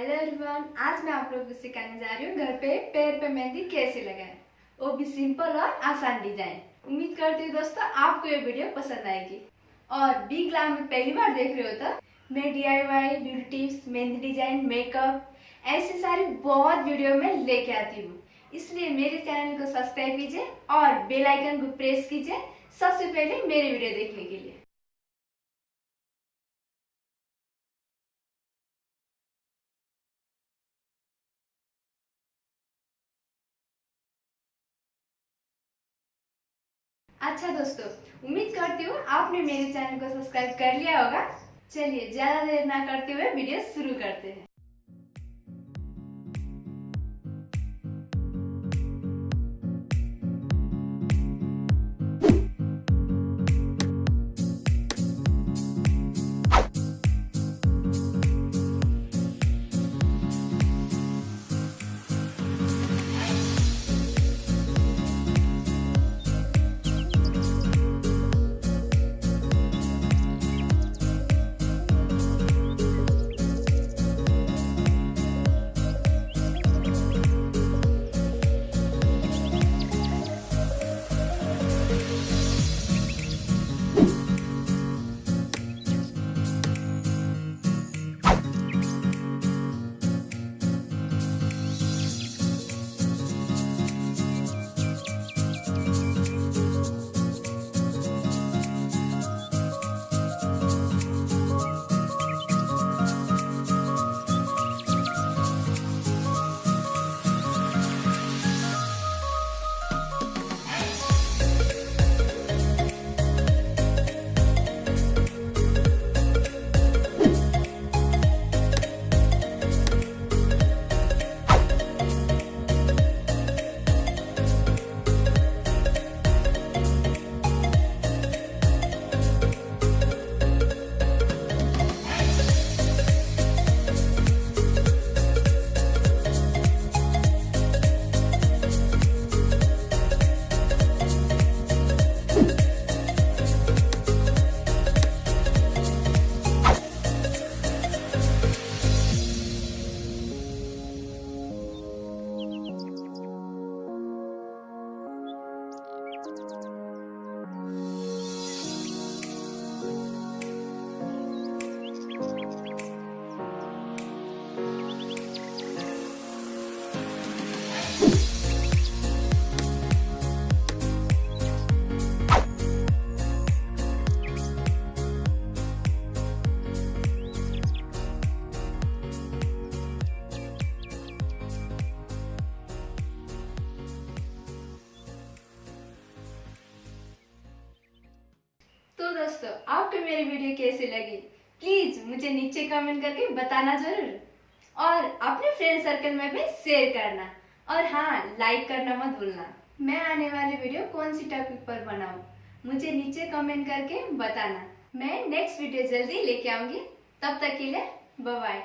Hello everyone, आज मैं आप लोगों को सिखाने जा रही हूँ घर पे पैर पे मेहंदी कैसे लगाएं, वो भी सिंपल और आसान डिजाइन। उम्मीद करती हूँ दोस्तों आपको ये वीडियो पसंद आएगी। और बी ग्लैमर पहली बार देख रहे हो तो मैं DIY, beauty tips, mehndi design, makeup ऐसे सारी बहुत वीडियो में लेके आती हूँ। इसलिए मेरे चैनल को सब्सक्राइब कीजिए और बेल आइकन को प्रेस कीजिए सबसे पहले मेरे वीडियो देखने के लिए। अच्छा दोस्तों, उम्मीद करती हूँ आपने मेरे चैनल को सब्सक्राइब कर लिया होगा। चलिए ज्यादा देर ना करते हुए वीडियो शुरू करते हैं। तो दोस्तों आपको मेरी वीडियो कैसी लगी प्लीज मुझे नीचे कमेंट करके बताना जरूर और अपने फ्रेंड सर्कल में भी शेयर करना और हाँ, लाइक करना मत भूलना। मैं आने वाली वीडियो कौन सी टॉपिक पर बनाऊं मुझे नीचे कमेंट करके बताना। मैं नेक्स्ट वीडियो जल्दी लेके आऊंगी। तब तक के लिए बाय बाय।